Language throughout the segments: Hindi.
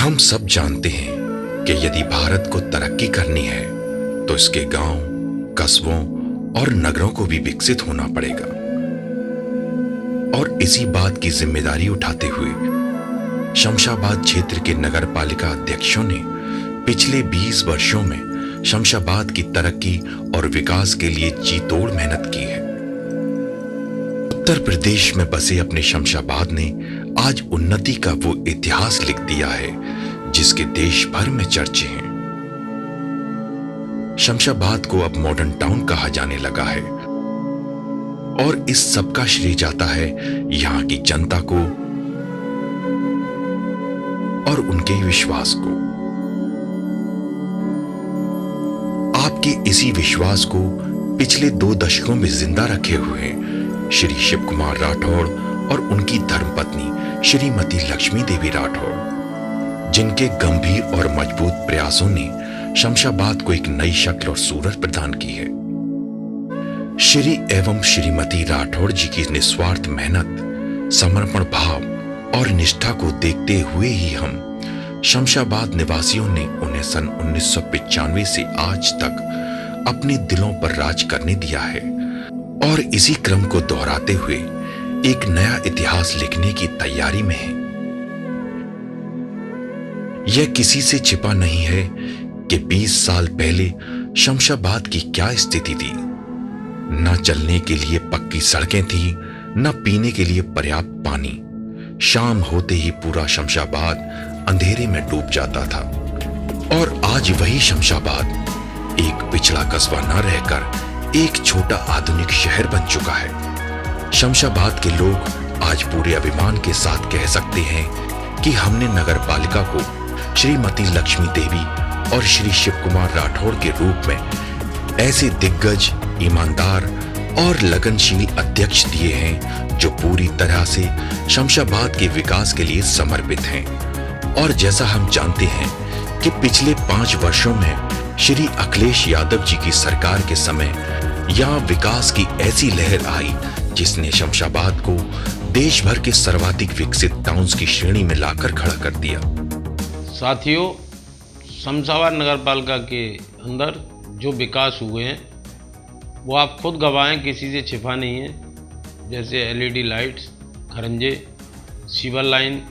हम सब जानते हैं कि यदि भारत को तरक्की करनी है तो इसके गांव, कस्बों और नगरों को भी विकसित होना पड़ेगा। और इसी बात की जिम्मेदारी उठाते हुए शमशाबाद क्षेत्र के नगर पालिका अध्यक्षों ने पिछले 20 वर्षों में शमशाबाद की तरक्की और विकास के लिए जी तोड़ मेहनत की है। उत्तर प्रदेश में बसे अपने शमशाबाद ने आज उन्नति का वो इतिहास लिख दिया है जिसके देश भर में चर्चे हैं। शमशाबाद को अब मॉडर्न टाउन कहा जाने लगा है और इस सब का श्रेय जाता है यहां की जनता को और उनके विश्वास को। आपके इसी विश्वास को पिछले 2 दशकों में जिंदा रखे हुए श्री शिव कुमार राठौड़ और उनकी धर्मपत्नी श्रीमती लक्ष्मी देवी राठौड़, जिनके गंभीर और मजबूत प्रयासों ने शमशाबाद को एक नई शक्ल और सूरत प्रदान की है। श्री एवं श्रीमती राठौड़ जी की निस्वार्थ मेहनत, समर्पण भाव और निष्ठा को देखते हुए ही हम शमशाबाद निवासियों ने उन्हें सन 1995 से आज तक अपने दिलों पर राज करने दिया है और इसी क्रम को दोहराते हुए एक नया इतिहास लिखने की तैयारी में है। यह किसी से छिपा नहीं है कि 20 साल पहले शमशाबाद की क्या स्थिति थी। न चलने के लिए पक्की सड़कें थी, न पीने के लिए पर्याप्त पानी। शाम होते ही पूरा शमशाबाद अंधेरे में डूब जाता था और आज वही शमशाबाद एक पिछड़ा कस्बा न रहकर एक छोटा आधुनिक शहर बन चुका है। शमशाबाद के लोग आज पूरे अभिमान के साथ कह सकते हैं कि हमने नगर पालिका को श्रीमती लक्ष्मी देवी और श्री शिव कुमार राठौड़ के रूप में ऐसे दिग्गज, ईमानदार और लगनशील अध्यक्ष दिए हैं जो पूरी तरह से शमशाबाद के विकास के लिए समर्पित हैं। और जैसा हम जानते हैं कि पिछले 5 वर्षों में श्री अखिलेश यादव जी की सरकार के समय यहां विकास की ऐसी लहर आई जिसने शमशाबाद को देश भर के सर्वाधिक विकसित टाउन्स की श्रेणी में लाकर खड़ा कर दिया। साथियों, शमशाबाद नगर पालिका के अंदर जो विकास हुए हैं वो आप खुद गवाह हैं, किसी से छिपा नहीं है। जैसे LED लाइट्स, खरंजे, सीवर लाइन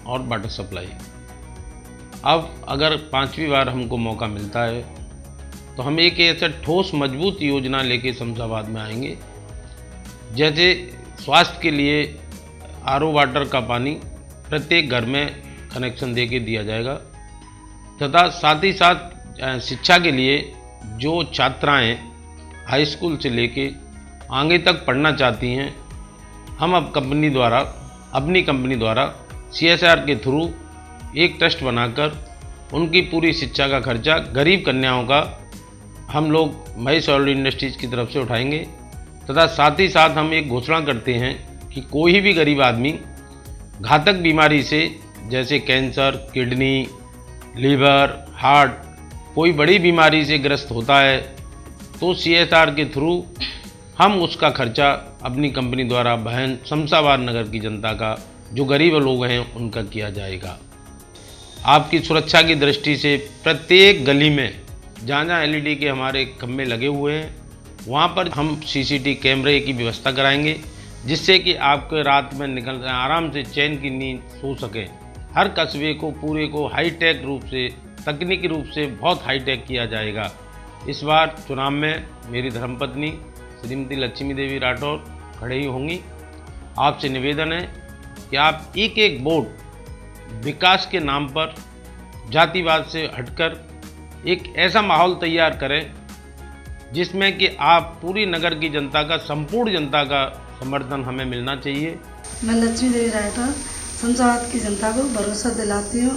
और वाटर सप्लाई। अब अगर 5वीं बार हमको मौका मिलता है तो हम एक ऐसा ठोस मजबूत योजना लेके शमशाबाद में आएंगे। जैसे स्वास्थ्य के लिए RO वाटर का पानी प्रत्येक घर में कनेक्शन दे के दिया जाएगा तथा साथ ही साथ शिक्षा के लिए जो छात्राएं हाई स्कूल से लेके आगे तक पढ़ना चाहती हैं, हम अब अपनी कंपनी द्वारा CSR के थ्रू एक ट्रस्ट बनाकर उनकी पूरी शिक्षा का खर्चा गरीब कन्याओं का हम लोग महेश ऑयल इंडस्ट्रीज की तरफ से उठाएंगे तथा साथ ही साथ हम एक घोषणा करते हैं कि कोई भी गरीब आदमी घातक बीमारी से जैसे कैंसर, किडनी, लीवर, हार्ट, कोई बड़ी बीमारी से ग्रस्त होता है तो CSR के थ्रू हम उसका खर्चा अपनी कंपनी द्वारा बहन शमशाबाद नगर की जनता का, जो गरीब लोग हैं, उनका किया जाएगा। आपकी सुरक्षा की दृष्टि से प्रत्येक गली में जहाँ LED के हमारे खंभे लगे हुए हैं वहाँ पर हम CCTV कैमरे की व्यवस्था कराएंगे जिससे कि आपके रात में निकल आराम से चैन की नींद सो सकें। हर कस्बे को पूरे को हाईटेक रूप से, तकनीकी रूप से बहुत हाईटेक किया जाएगा। इस बार चुनाव में मेरी धर्मपत्नी श्रीमती लक्ष्मी देवी राठौड़ खड़े ही होंगी। आपसे निवेदन है कि आप एक वोट विकास के नाम पर जातिवाद से हटकर एक ऐसा माहौल तैयार करें जिसमें कि आप पूरी नगर की जनता का, संपूर्ण जनता का समर्थन हमें मिलना चाहिए। मैं लक्ष्मी देवी राठौड़ शमशाबाद की जनता को भरोसा दिलाती हूँ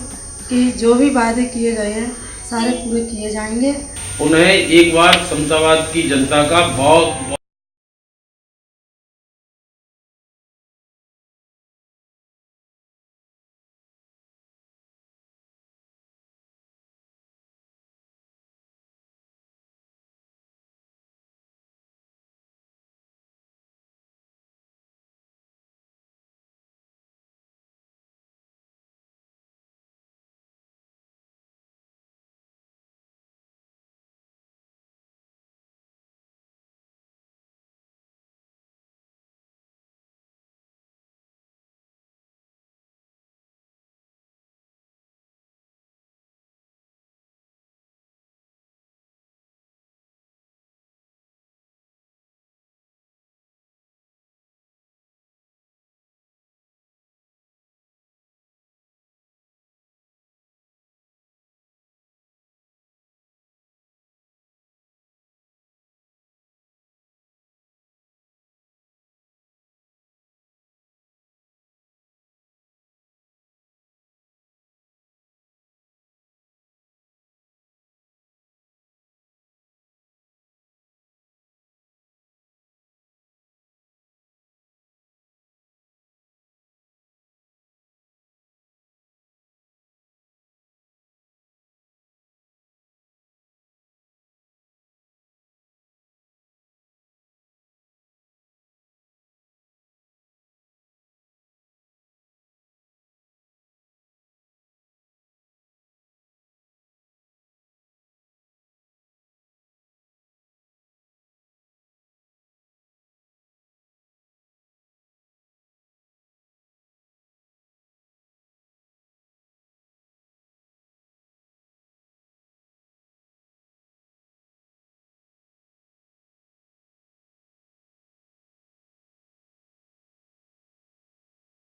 कि जो भी वादे किए गए हैं सारे पूरे किए जाएंगे। उन्हें एक बार शमशाबाद की जनता का बहुत